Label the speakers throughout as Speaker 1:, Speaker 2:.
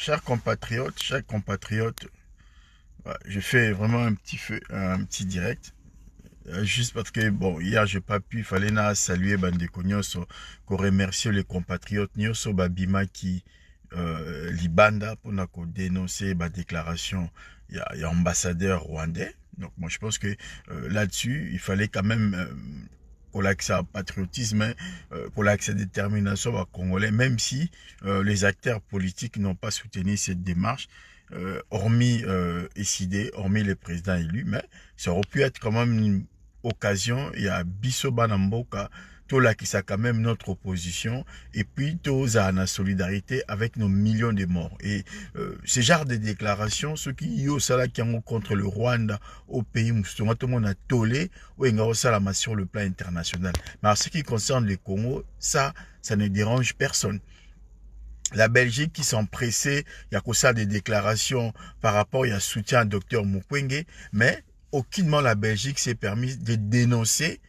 Speaker 1: chers compatriotes, ouais, je fais vraiment un petit direct. Juste parce que, bon, hier, j'ai pas pu, il fallait saluer Bandeko Nyonso, qu'on remercie les compatriotes Nyonso Babima qui, Libanda, pour nous dénoncer la déclaration, il y a ambassadeur rwandais. Donc, moi, je pense que là-dessus, il fallait quand même qu'on l'accès à patriotisme, hein, qu'on l'accès à détermination à Congolais, même si les acteurs politiques n'ont pas soutenu cette démarche, hormis Essidé, hormis les présidents élus, mais ça aurait pu être quand même une occasion. Il y a Bissoba Namboka, tout là qui ça quand même notre opposition, et puis tous à la solidarité avec nos millions de morts. Et ce genre de déclarations, ceux qui y ont ça qui ont contre le Rwanda au pays, tout le monde a tolé, ou il y a ça sur le plan international. Mais en ce qui concerne le Congo, ça ne dérange personne. La Belgique qui s'empressait, il y a que ça des déclarations par rapport, il y a soutien à Dr Mukwege, mais aucunement la Belgique s'est permis de dénoncer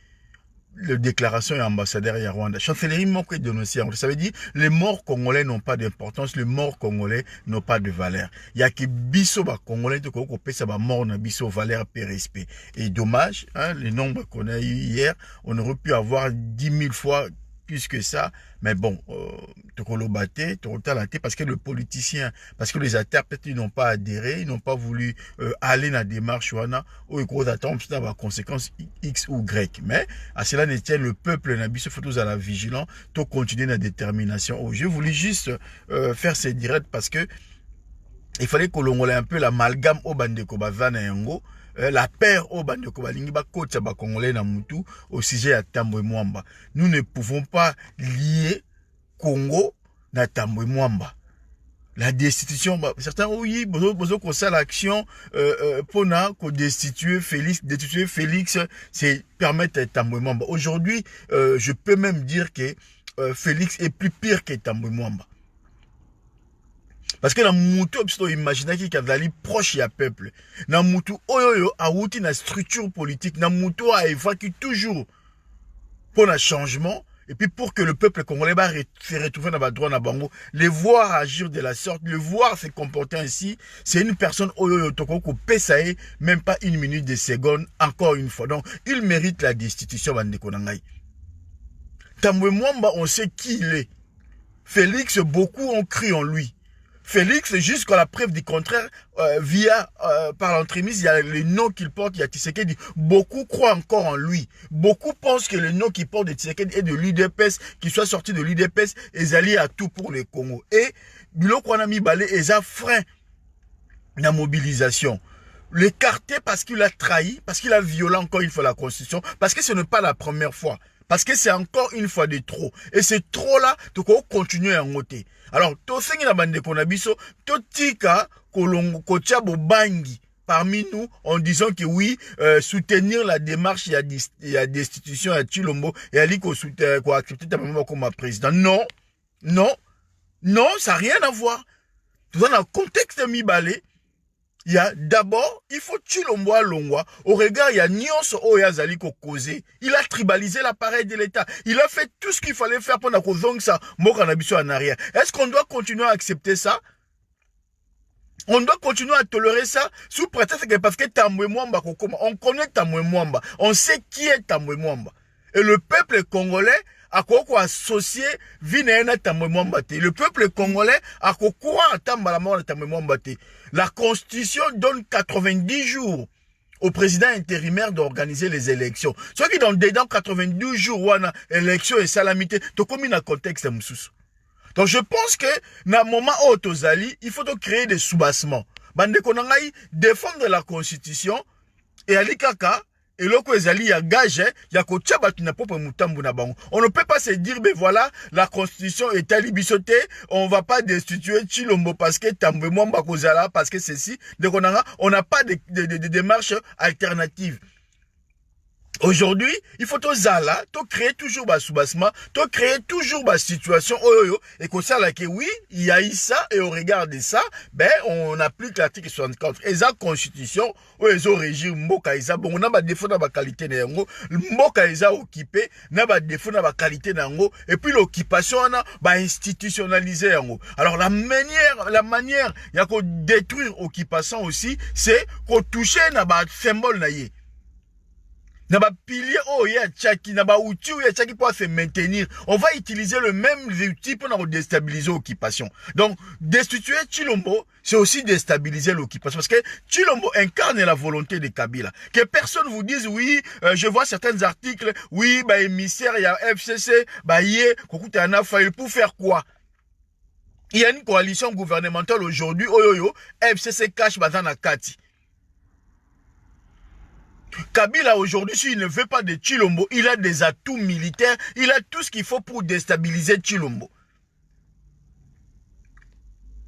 Speaker 1: la déclaration et ambassadeur à Rwanda. Chancellerie manque dénoncer. Ça veut dire les morts congolais n'ont pas d'importance, les morts congolais n'ont pas de valeur. Il y a que biso ba congolais de Koko ça va mort na biso valeur et respect. Et dommage, hein, le nombre qu'on a eu hier, on aurait pu avoir 10 000 fois plus que ça, mais bon, parce que le politicien, parce que les acteurs peut-être ils n'ont pas adhéré, ils n'ont pas voulu aller dans la démarche ou ils gros attendent avoir conséquences X ou Y. Mais à cela ne tient le peuple il faut tous à la vigilance, tout continuer la détermination. Oh, je voulais juste faire ces directs parce que il fallait que l'on ait un peu l'amalgame au bandeko bazana yango. La paire au bandeko balingi ba coach ba congolais na mutu au sujet à Tambwe Mwamba. Nous ne pouvons pas lier Congo na Tambwe Mwamba. La destitution, certains oui, besoin qu'on ça l'action pour destituer Félix, c'est permettre Tambwe Mwamba. Aujourd'hui, je peux même dire que Félix est plus pire que Tambwe Mwamba. Parce que na mutu obsto imaginer qui kadali proche ya peuple. Na mutu oyoyo a outi na structure politique, na mutu a évoqué toujours pour un changement et puis pour que le peuple congolais se retrouve dans le droit na bango, les voir agir de la sorte, le voir se comporter ainsi, c'est une personne oyoyo toko ko pesae même pas une minute de seconde encore une fois. Donc, il mérite la destitution bandeko nangai. Tambwe Mwamba, on sait qui il est. Félix, beaucoup ont cru en lui. Félix, jusqu'à la preuve du contraire, par l'entremise, il y a le nom qu'il porte, il y a Tshisekedi. Beaucoup croient encore en lui. Beaucoup pensent que le nom qu'il porte de Tshisekedi est de l'UDPS, qu'il soit sorti de l'UDPS, et alliés à tout pour le Congo. Et, Biloko Anami Balé, ils ont frein la mobilisation. L'écarter parce qu'il a trahi, parce qu'il a violé encore une fois la Constitution, parce que ce n'est pas la première fois. Parce que c'est encore une fois de trop. Et c'est trop là, tu peux continuer à monter. Alors, to sengi na bande konabiso, to tika kolongo kocha bobangi parmi nous en disant que oui, soutenir la démarche, il y a destitution à Chilombo et Ali ko accepter ta maman comme président. Non, non, non, ça n'a rien à voir. Tout ça dans le contexte de Mibale. Il y a d'abord, il faut Chilombo Longwa. Au regard, il y a Nyonso Oyazali ko causé. Il a tribalisé l'appareil de l'État. Il a fait tout ce qu'il fallait faire pour que ça, Mokanabiso en arrière. Est-ce qu'on doit continuer à accepter ça? On doit continuer à tolérer ça sous prétexte que parce que Tambwe Mwamba, on connaît Tambwe Mwamba. On sait qui est Tambwe Mwamba. Et le peuple congolais a quoi associé Vinena Tambwe Mwamba. Le peuple congolais a quoi à Tambwe Mwamba. La Constitution donne 90 jours au président intérimaire d'organiser les élections. Ceux qui dans 92 jours, wana élection et salamité, to comme dans contexte moussous. Donc je pense que dans le moment où tozali, il faut créer des soubassements. Bande konangai défendre la Constitution et ali kaka et loko ezali ya gage ya kotia batu na propre mutambu na bango. On ne peut pas se dire ben voilà, la Constitution est alibisoté, on va pas destituer Chilombo parce que Tambwe Mwamba kozala parce que ceci. Donc on n'a pas de démarche alternative. Aujourd'hui, il faut to zala, to créer toujours bas soubassement, to créer toujours bas situation, et comme ça, là, que oui, il y a eu ça, et au regard de ça, ben, on applique l'article 64. Et la constitution, où ils ont régime, mboka isa, bon, on a pas défaut dans la qualité de yango, mboka isa occupé, n'a pas défaut dans la qualité de yango, et puis l'occupation, on a, bah, institutionnalisé yango. Alors, la manière, il y a qu'on détruire occupation aussi, c'est qu'on touche, n'a pas symbole, na yé. Na ba pilier oh ya tchaki na ba outil ya tchaki pour se maintenir. On va utiliser le même outil pour déstabiliser l'occupation. Donc destituer Tshilombo, c'est aussi déstabiliser l'occupation parce que Tshilombo incarne la volonté de Kabila. Que personne vous dise oui, je vois certains articles, oui, bah émissaire il y a FCC, bah yé, kokuta ana faille pour faire quoi? Il y a une coalition gouvernementale aujourd'hui, FCC cache bazana kati. Kabila aujourd'hui, s'il ne veut pas de Tshilombo, il a des atouts militaires, il a tout ce qu'il faut pour déstabiliser Tshilombo.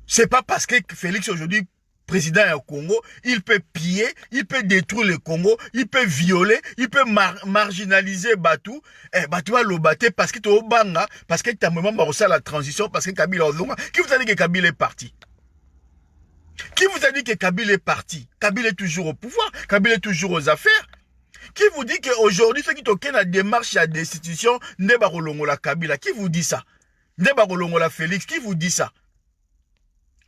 Speaker 1: C'est pas parce que Félix aujourd'hui, président du Congo, il peut piller, il peut détruire le Congo, il peut violer, il peut marginaliser Batou. Batou va le battre parce que tu es au banga, parce que tu as moment la transition, parce que Kabila est qui vous a dit que Kabila est parti? Qui vous a dit que Kabila est parti? Kabila est toujours au pouvoir, Kabila est toujours aux affaires. Qui vous dit qu'aujourd'hui, ceux qui toquent la démarche à destitution, Ndeba Rolongola Kabila, qui vous dit ça? Ndeba Rolongola Félix, qui vous dit ça?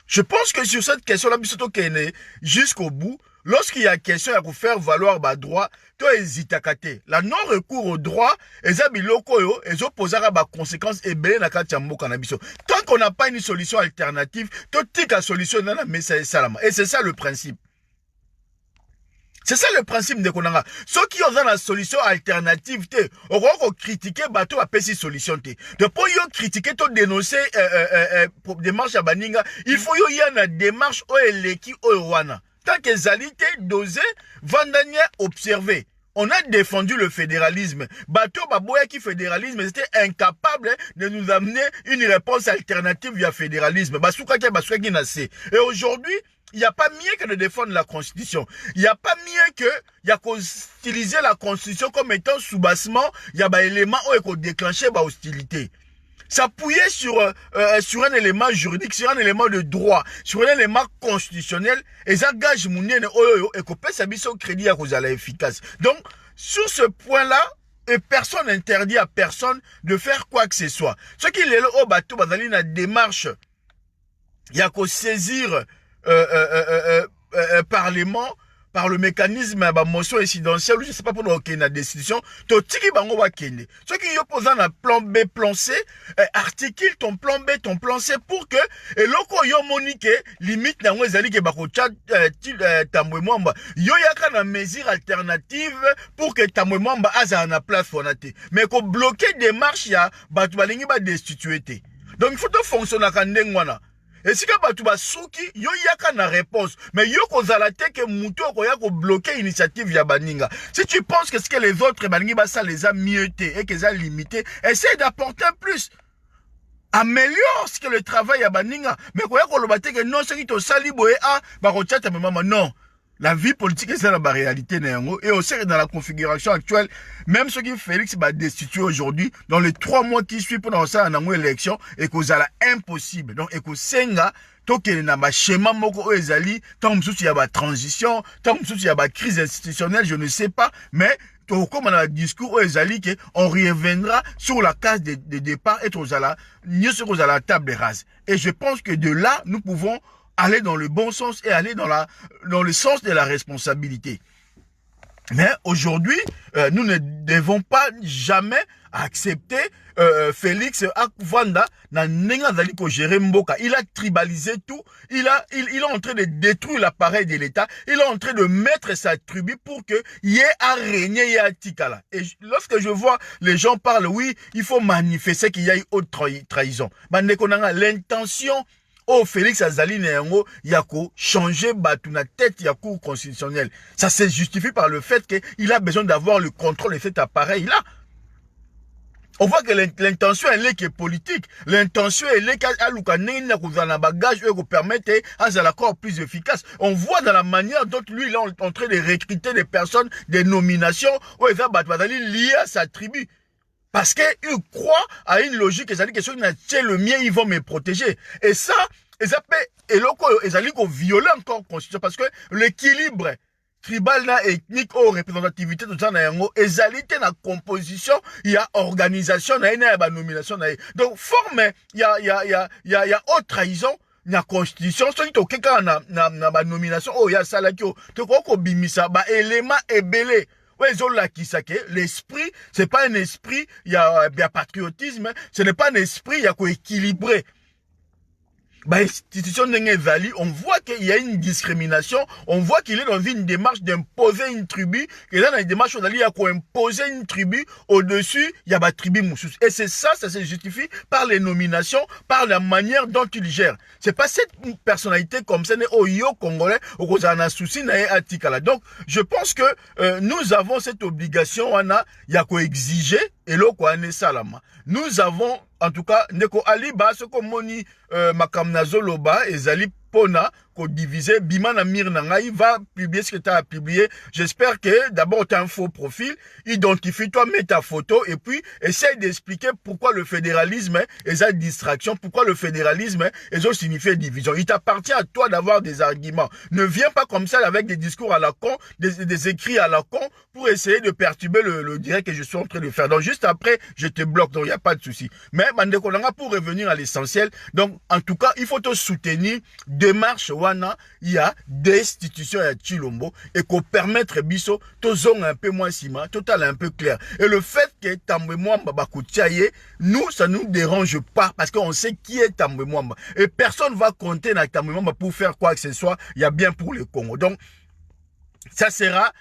Speaker 1: Je pense que sur cette question-là, jusqu'au bout, lorsqu'il y a question à faire valoir le droit, tu hésites à cater. La non-recours au droit, les abiloko, les opposants à conséquences et bien na katiambo cannabis. Tant qu'on n'a pas une solution alternative, tu tic la solution dans la messe salama. Et c'est ça le principe. C'est ça le principe de Konanga. Ceux qui ont la solution alternative, on va critiquer bateau à péci solution. Depuis yo critiquer, to dénoncer démarche à Baninga, il faut y a une démarche au eleki au wana. Tant que zalité dosé, vandania observé. On a défendu le fédéralisme. Bateau Baboya qui fédéralisme, c'était incapable de nous amener une réponse alternative via fédéralisme. Basouka qui n'a assez. Et aujourd'hui, il n'y a pas mieux que de défendre la Constitution. Il n'y a pas mieux que utiliser la Constitution comme étant sous-bassement. Il y a des éléments où il déclencher des hostilités. S'appuyer sur un élément juridique, sur un élément de droit, sur un élément constitutionnel, et ça gage mon et qu'on peut s'habiller au crédit à cause de la efficace. Donc, sur ce point-là, et personne n'interdit à personne de faire quoi que ce soit. Ce qui est au bateau, dans la démarche, il y a qu'à saisir Parlement par le mécanisme de motion incidentielle, je ne sais pas pour nous qu'il y a une décision, to tiki bango wa kende. Ceux qui opposent un plan B, plan C, articule ton plan B, ton plan C pour que, et loko yo monique, limite na mwezali ke bako chat, tamwe mwamba, yo yaka na mesure alternative pour que tamwe mwamba aza na place fonate. Mais ko bloquer des marches ya, batu balingi ba destituer te. Donc il faut to fonctionner à ndengwana. Et si tu vas souki, yo yaka na réponse. Mais yo kozala te que muto koya ko bloquer initiative ya baninga. Si tu penses que ce que les autres baningi ça les a mieutés et qu'ils ont limité, essaie d'apporter plus. Améliore ce que le travail ya baninga. Mais koya ko lobate que non, ce qui to sali boye a, ba ko tchata maman non. La vie politique c'est la réalité et aussi dans la configuration actuelle, même ceux qui Félix va destituer aujourd'hui, dans les 3 mois qui suivent pour lancer une élection, et que ça impossible. Donc, et que senga, tant qu'il y a un schéma moko ezali, tant qu'il y a une transition, tant qu'il y a une crise institutionnelle, je ne sais pas, mais comme on a un discours ezali on reviendra sur la case de départ et sur la table rase. Et je pense que de là, nous pouvons aller dans le bon sens et aller dans le sens de la responsabilité. Mais aujourd'hui, nous ne devons pas jamais accepter Félix Akvanda na nenga dali ko gérer Mboka. Il a tribalisé tout. Il est en train de détruire l'appareil de l'État. Il est en train de mettre sa tribu pour que y ait à régner, y ait à tikala. Et lorsque je vois les gens parlent, oui, il faut manifester qu'il y a eu haute trahison. L'intention oh, Félix Azali Neyango, Yako, changer Batuna tête Yakou constitutionnel. Ça se justifie par le fait qu'il a besoin d'avoir le contrôle de cet appareil-là. On voit que l'intention, elle est que politique. L'intention, elle est qu'à l'oukanine, qu'on a bagage, qui permettre à l'accord plus efficace. On voit dans la manière dont lui, il est en train de recruter des personnes, des nominations, où ils sont liés à sa tribu. Parce qu'ils croient à une logique, ils ont dit que si le mien, ils vont me protéger. Et ça, ils ont dit qu'on viole encore la constitution parce que l'équilibre tribal na ethnique ou représentativité tout ça na yango ezalité na composition il y a organisation na ba nomination na donc forme il y a autre trahison na constitution soki to keka na ba nomination oh ya sala ki to ko bimisa ba élément ebele ouais ils ont la qui ça que l'esprit c'est pas un esprit il y a patriotisme ce n'est pas un esprit il y a équilibré. Bah, institution d'Engevali, on voit qu'il y a une discrimination, on voit qu'il est dans une démarche d'imposer une tribu, et là, dans une démarche, on a dit qu'il imposer une tribu, au-dessus, il y a la tribu Moussous. Et c'est ça, ça se justifie par les nominations, par la manière dont il gère. C'est pas cette personnalité comme ça, au yo congolais, au Kozana souci, à Tikala. Donc, je pense que nous avons cette obligation, il y a qu'à exiger, et là, quoi, salama. Nous avons, en tout cas, Neko Ali, ce qu'on moni, Makamnazo Loba, et Zali Pona, qu'on divisé, Bimana Mirnanga, il va publier ce que tu as publié. J'espère que, d'abord, tu as un faux profil, identifie-toi, mets ta photo, et puis, essaye d'expliquer pourquoi le fédéralisme est sa distraction, pourquoi le fédéralisme est signifié division. Il t'appartient à toi d'avoir des arguments. Ne viens pas comme ça avec des discours à la con, des écrits à la con, pour essayer de perturber le direct que je suis en train de faire. Donc, juste après, je te bloque, donc il n'y a pas de souci. Mais, Mandekolanga, pour revenir à l'essentiel, donc, en tout cas, il faut te soutenir, démarche, il y a des institutions à Chilombo et qu'on permettre biso to zone un peu moins ciment, total un peu clair. Et le fait que Tambwe Mwamba Bakoutiaye, nous, ça nous dérange pas parce qu'on sait qui est Tambwe Mwamba. Et personne va compter dans Tambwe Mwamba pour faire quoi que ce soit. Il y a bien pour le Congo. Donc, ça sera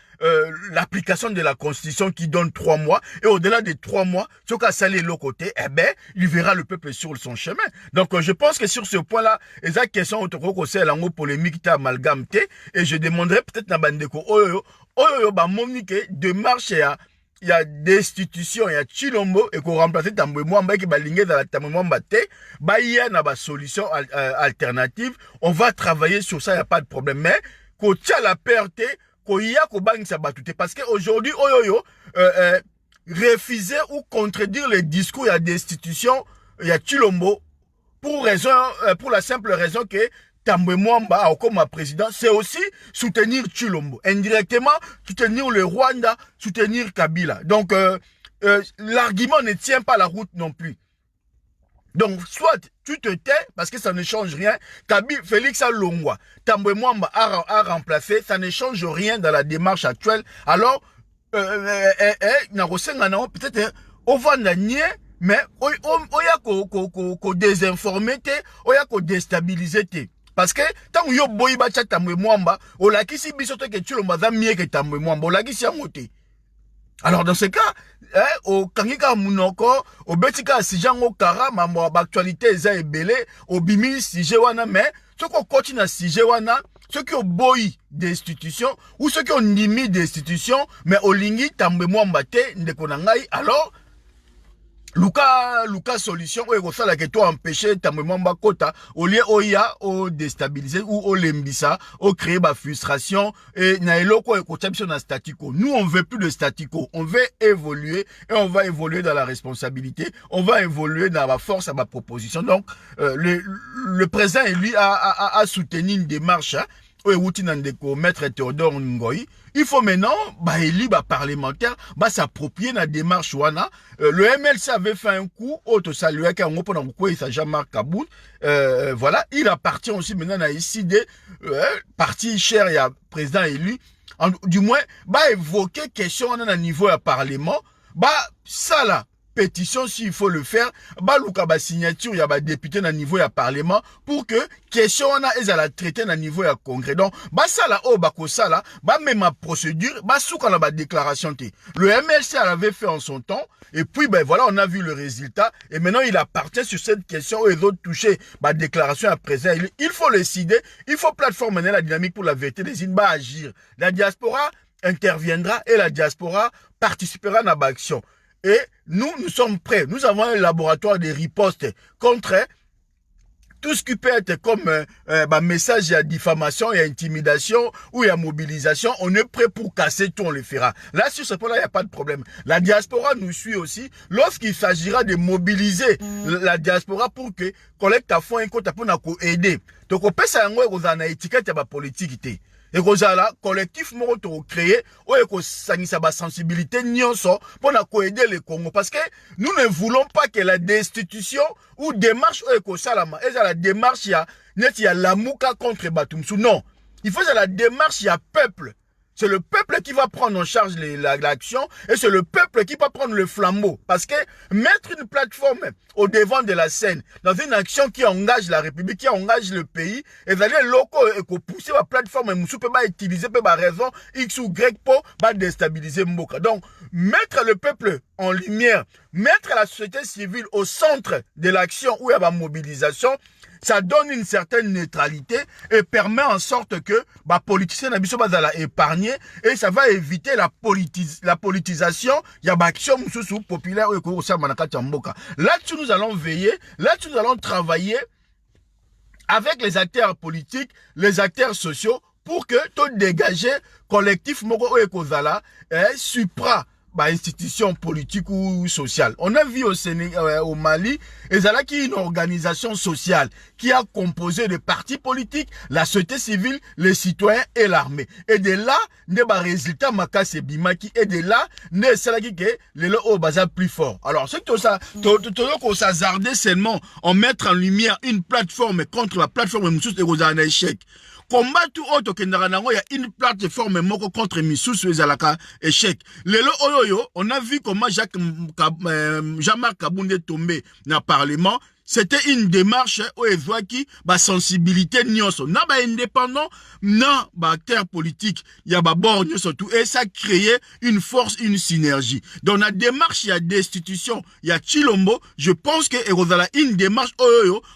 Speaker 1: l'application de la Constitution qui donne 3 mois. Et au-delà des 3 mois, ce qu'a salé l'autre côté, eh ben, il verra le peuple sur son chemin. Donc, je pense que sur ce point-là, les questions autour c'est la polémique qui amalgame. Et je demanderai peut-être na bandeko, démarche il y a des institutions, il y a Chilombo, et qu'on remplace Tambwe Mwamba, qui va linger dans la Tambwe Mwamba, il y a une solution alternative. On va travailler sur ça, il n'y a pas de problème. Mais, qu'on tient la perte, parce qu'aujourd'hui, refuser ou contredire les discours, il y a des institutions, il y a Chilombo, pour la simple raison que Tambwe Mwamba, comme président, c'est aussi soutenir Chilombo. Indirectement, soutenir le Rwanda, soutenir Kabila. Donc, l'argument ne tient pas la route non plus. Donc, soit tu te tais parce que ça ne change rien. Félix Alongwa, Tambwe Mwamba a remplacé, ça ne change rien dans la démarche actuelle. Alors, peut-être, on va nier, mais on y a qu'on désinformer, on y a qu'on déstabiliser. Parce que, tant que yo boy bacha Tambwe Mwamba, on l'a qui si bisote que tu le mazam mieux que Tambwe Mwamba, on l'a qui si amoté. Alors, dans ce cas, au Kangika Munoko, au Betika Sijango Kara, ma actualité est belé, au Bimi Sijewana, mais ceux qui continuent à Sijewana, ceux qui ont boy d'institutions, ou ceux qui ont nimi d'institutions, mais au Lingi, Tambwe Mwamba te, Ndekonangai, alors, Luka solution, ou ça la que toi empêcher Tambwe Mwamba kota, au lieu oya, au déstabiliser, ou au lembisa, au créer ma frustration, et na eloko e kotabisho na statico. Nous, on veut plus de statico. On veut évoluer, et on va évoluer dans la responsabilité, on va évoluer dans la force à ma proposition. Donc, le président, lui, a soutenu une démarche, hein, Maître Théodore Ngoyi. Il faut maintenant, élire, parlementaire, s'approprier la démarche wana. Le MLC avait fait un coup, autre salué, qui a un ça Jean-Marc Kaboul. Voilà, il appartient aussi maintenant à ici des parti cher et à président élu. Du moins, évoquer question à niveau à parlement, ça là. Pétition s'il faut le faire, signature, il y a député à niveau à parlement pour que question on a la traiter à niveau à congrès. Donc, ça là, ça là, même ma procédure, souk la déclaration t. Le MLC l'avait fait en son temps, et puis, voilà, on a vu le résultat, et maintenant il appartient sur cette question aux autres touchés, déclaration à présent. Il faut le décider, il faut plateforme la dynamique pour la vérité des îles, agir. La diaspora interviendra et la diaspora participera à l'action. Et nous sommes prêts. Nous avons un laboratoire de riposte contre tout ce qui peut être comme message à diffamation et à intimidation ou à mobilisation. On est prêt pour casser tout, on le fera. Là, sur ce point-là, il n'y a pas de problème. La diaspora nous suit aussi lorsqu'il s'agira de mobiliser la diaspora pour que collecte à fond un compte pour aider. Donc, on peut s'en une étiquette de politique. Et que là, collectif moko créé ou que sangisa ba sensibilité nyonso pour aider le Congo parce que nous ne voulons pas que la destitution ou démarche ou que salama et la démarche il y a la mouka contre Batumsu. Non, il faut que la démarche il y a peuple. C'est le peuple qui va prendre en charge l'action et c'est le peuple qui va prendre le flambeau. Parce que mettre une plateforme au devant de la scène dans une action qui engage la République, qui engage le pays, et d'aller locaux et pousser la plateforme, et peut pas utiliser la raison X ou Y pour déstabiliser Mboka. Donc, mettre le peuple en lumière, mettre la société civile au centre de l'action où il y a la mobilisation, ça donne une certaine neutralité et permet en sorte que les politiciens n'ont épargner et ça va éviter la politisation. Il y a une action populaire. Là-dessus, nous allons veiller, là-dessus, nous allons travailler avec les acteurs politiques, les acteurs sociaux pour que tout dégager collectif Moko Ekozala supra institution politique ou sociale. On a vu au Mali, et là qui une organisation sociale qui a composé de partis politiques, la société civile, les citoyens et l'armée. Et de là, ne ba résultat makase bimaki et de là, ne salaki que le au bazar plus fort. Alors, ce que ça, qu'on s'hazardait seulement en mettre en lumière une plateforme contre la plateforme Moussous et un échec. Combat tout autre que Naranango, il y a une plateforme moko contre Missous et Zalaka échec. Lelo oyoyo, on a vu comment Jean-Marc Kaboundé est tombé dans le Parlement. C'était une démarche où il voit qui sensibilité nyonso. Na indépendant, na acteur politique, il y a bord surtout et ça créait une force, une synergie. Dans la démarche, il y a destitution, il y a Chilombo. Je pense que Erozala une démarche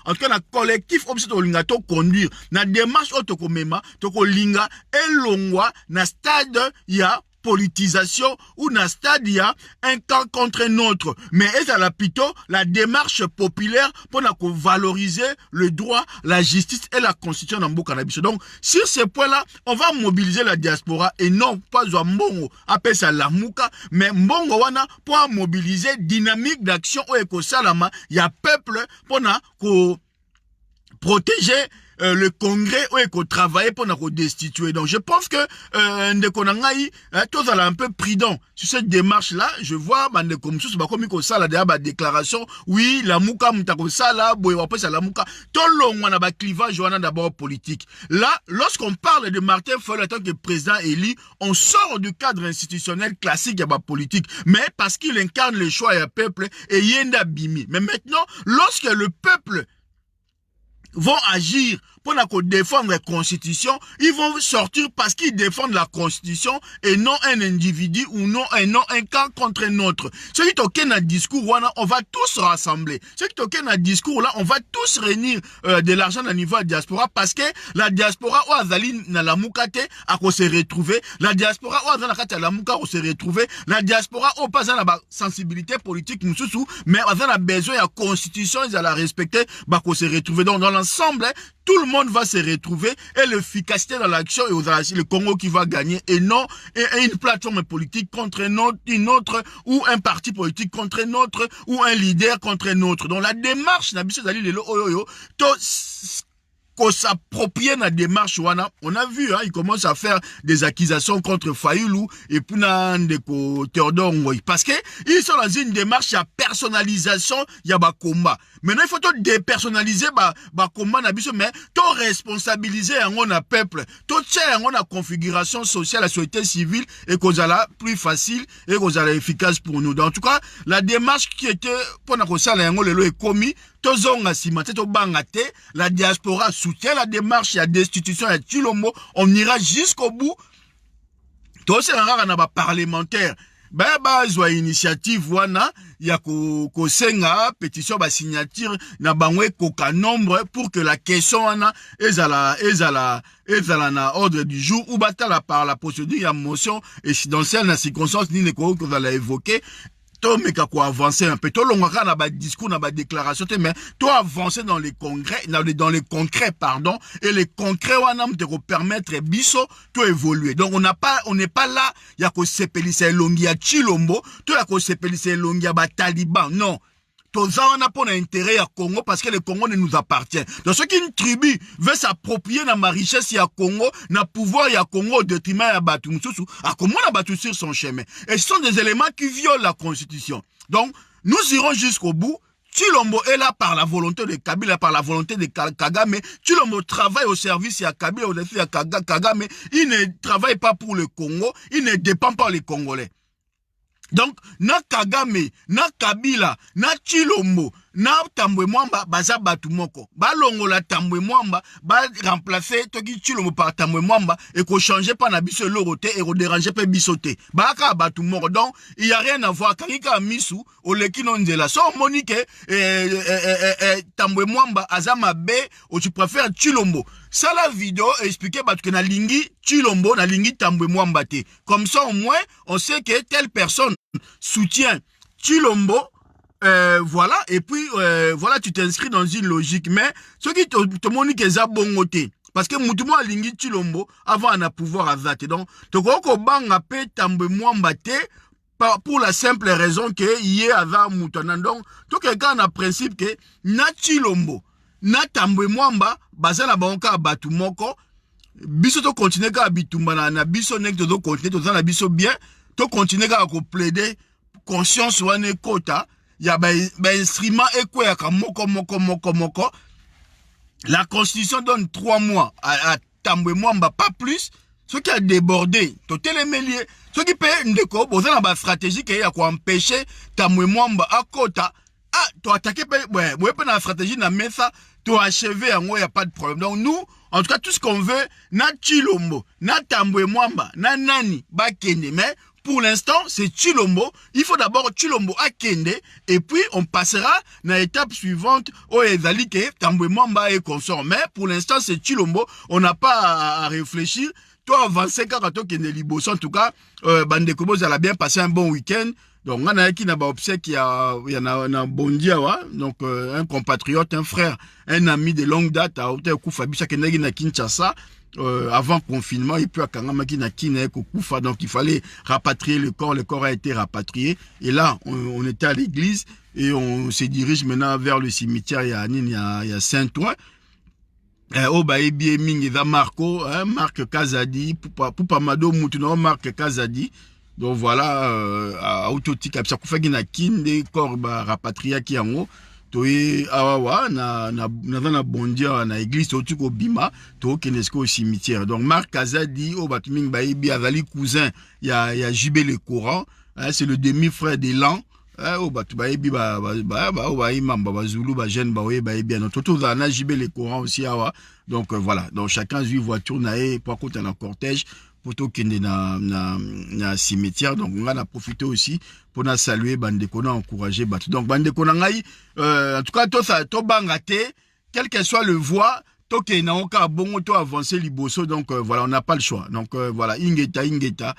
Speaker 1: en tout cas la collectif obsède linga to conduire. Na démarche otokomema, toko linga elongwa na stade il y a politisation ou na stade il y a un camp contre un autre. Mais est-ce la plutôt la démarche populaire pour valoriser le droit, la justice et la constitution dans Mboka na biso. Donc, sur ces points-là, on va mobiliser la diaspora et non pas à Mbongo, appelle ça la Mouka, mais Mbongo wana pour mobiliser dynamique d'action au Ekosalama, il y a peuple pour protéger le congrès où il travaille pour nous destituer. Donc je pense que tous allons un peu prudent sur cette démarche là. Je vois comme ça la déclaration oui la mouka mutako sala boy après la mouka tout long on a ba clivage on a d'abord politique. Là lorsqu'on parle de Martin Fayulu en tant que président élu, on sort du cadre institutionnel classique de la politique, mais parce qu'il incarne le choix et le peuple et yenda bimi. Mais maintenant lorsque le peuple vont agir pour défendre la constitution, ils vont sortir parce qu'ils défendent la constitution et non un individu ou non un camp contre un autre. Ceux qui toquent un discours, on va tous se rassembler. Ceux qui toquent un discours là, on va tous réunir de l'argent à niveau de la diaspora parce que la diaspora ou azali na la moukate à qu'on se retrouver, la diaspora ou azali na la mouka on se retrouver, la diaspora ou pas la sensibilité politique moussou, mais azali a besoin de la constitution, ils la respecter, bah qu'on se retrouver. Donc dans l'ensemble, tout le monde va se retrouver et l'efficacité dans l'action et le Congo qui va gagner et non une plateforme politique contre une autre ou un parti politique contre un autre ou un leader contre un autre. Donc la démarche qu'on s'approprie la démarche on a vu il commence à faire des accusations contre Fayulu et puis Théodore Ngoy parce que ils sont dans une démarche à personnalisation il y a ba combat. Maintenant il faut tout dépersonnaliser ba combat na biso mais tout responsabiliser on a peuple tout tient on a configuration sociale la société civile et qu'on a plus facile et qu'on a efficace pour nous. Donc, en tout cas la démarche qui était pour na ko sala yango lelo est commis tozonga simate to bangate la diaspora soutient la démarche ya destitution ya Chilombo, on ira jusqu'au bout. Tout c'est un na ba parlementaire zwa initiative wana ya ko senga pétition ba signature na bangwe koka nombre pour que la question wana ezala na ordre du jour ou batala par la procédure ya motion présidentielle na circonstance ni ne ko va la évoquer. to meka ko avancer un peu to longaka na ba discours na ba déclaration mais to avancer dans les congrès dans les concrets pardon et les concrets wana te ko permettre biso to évoluer. Donc on n'est pas là ya ko sepelisa elongi ya Tshilombo to ya ko sepelisa elongi ya ba taliban non. Toza on a pour intérêt à Congo parce que le Congo ne nous appartient. Donc ce qu'une tribu veut s'approprier dans ma richesse à Congo, na pouvoir à Congo au détriment à Batu Moussoussou, à comment on a battu sur son chemin. Et ce sont des éléments qui violent la constitution. Donc nous irons jusqu'au bout. Tshilombo est là par la volonté de Kabila, par la volonté de Kagame. Tshilombo travaille au service à Kabila, au défi à Kagame. Il ne travaille pas pour le Congo, il ne dépend pas des Congolais. Donc, na Kagame, na Kabila, na Tshilombo, na Tambwe Mwamba, baza batu moko. Ba longola Tambwe Mwamba, ba remplacer toki Tshilombo par Tambwe Mwamba, et qu'on change pas na biso lorote, et qu'on dérange pas bisote. Ba ka batu moko. Donc, il y a rien à voir. Kangika misu, o leki nonzela. So, Monique, Tambwe Mwamba, azama be, ou tu préfères Tshilombo. Ça, la vidéo expliquait que na lingi Tshilombo, na lingi Tambwe Mwamba te. Comme ça, au moins, on sait que telle personne soutient Tshilombo, voilà, et puis, voilà, tu t'inscris dans une logique. Mais, ce qui te montre que ça bongote. Parce que Moutoumou a lingi Tshilombo, avant, on a pouvoir à zate. Donc, tu crois qu'on banga pe Tambwe Mwamba te, pour la simple raison que, y est avant Moutonan. Donc, tout quelqu'un a principe que, na Tshilombo, na Tambwe Mwamba, bazala banka batu moko, biso to continuer ka bitumba na biso nek to continuer to na biso bien, to continuer ka ko plaider conscience wane kota, ya ba instrument ekwe ya moko. La constitution donne 3 mois à Tambwe Mwamba, pas plus. Ce qui a débordé, to télémélier, ce qui peut ndeko, bozala ba stratégie qui ya ko empêcher Tambwe Mwamba à kota. Ah, tu attaqué, ouais, la stratégie na mesa, tu achevé, en gros, y a pas de problème. Donc nous, en tout cas, tout ce qu'on veut, na Tshilombo, na Tambwe Mwamba, na Nani, ba kende. Mais pour l'instant, c'est Tshilombo. Il faut d'abord Tshilombo à kende, et puis on passera na l'étape suivante au ezali ke Tambwe Mwamba et consort. Mais pour l'instant, c'est Tshilombo. On n'a pas à réfléchir. Toi, avancer quand tu kende liboso. En tout cas, Bande Kobo, elle a bien passé un bon week-end. Donc, on a qui n'a pas obsèque, il y en a un Bondia, donc un compatriote, un frère, un ami de longue date, à Hôtel Koufabisa, qui n'a na Kinshasa, avant confinement, et puis à Kangamaki na Koufa, donc il fallait rapatrier le corps a été rapatrié, et là, on était à l'église, et on se dirige maintenant vers le cimetière, il y a Saint-Ouen. Oh bah bien ming eza Marco, Marc Kazadi, Poupa Mado Moutuno, Marc Kazadi. Donc voilà, à autotique, à Psakoufa na kinde corps rapatrié qui en haut. Toi awawa na bondia na église autoko bima, toi kenesko au cimetière. Donc Marc Kazadi, oh batuming baïbi azali cousin, il y a Jibé le Coran, c'est le demi-frère de l'an. Oh batu baïbi Zulu jeune bien toto na Jibé le Coran aussi awa. Donc voilà, donc chacun suit voiture nae pour compter un cortège pour tout kende na cimetière. Donc on a profité aussi pour na saluer Bandeko, na encourager batu. Donc Bandeko na ngai en tout cas to bangate quel que soit le voie to ke na oka bongo to avancer liboso. Donc voilà, on n'a pas le choix. Donc voilà, ingeta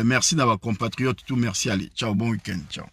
Speaker 1: merci d'avoir compatriote tout, merci, allez ciao, bon week-end, ciao.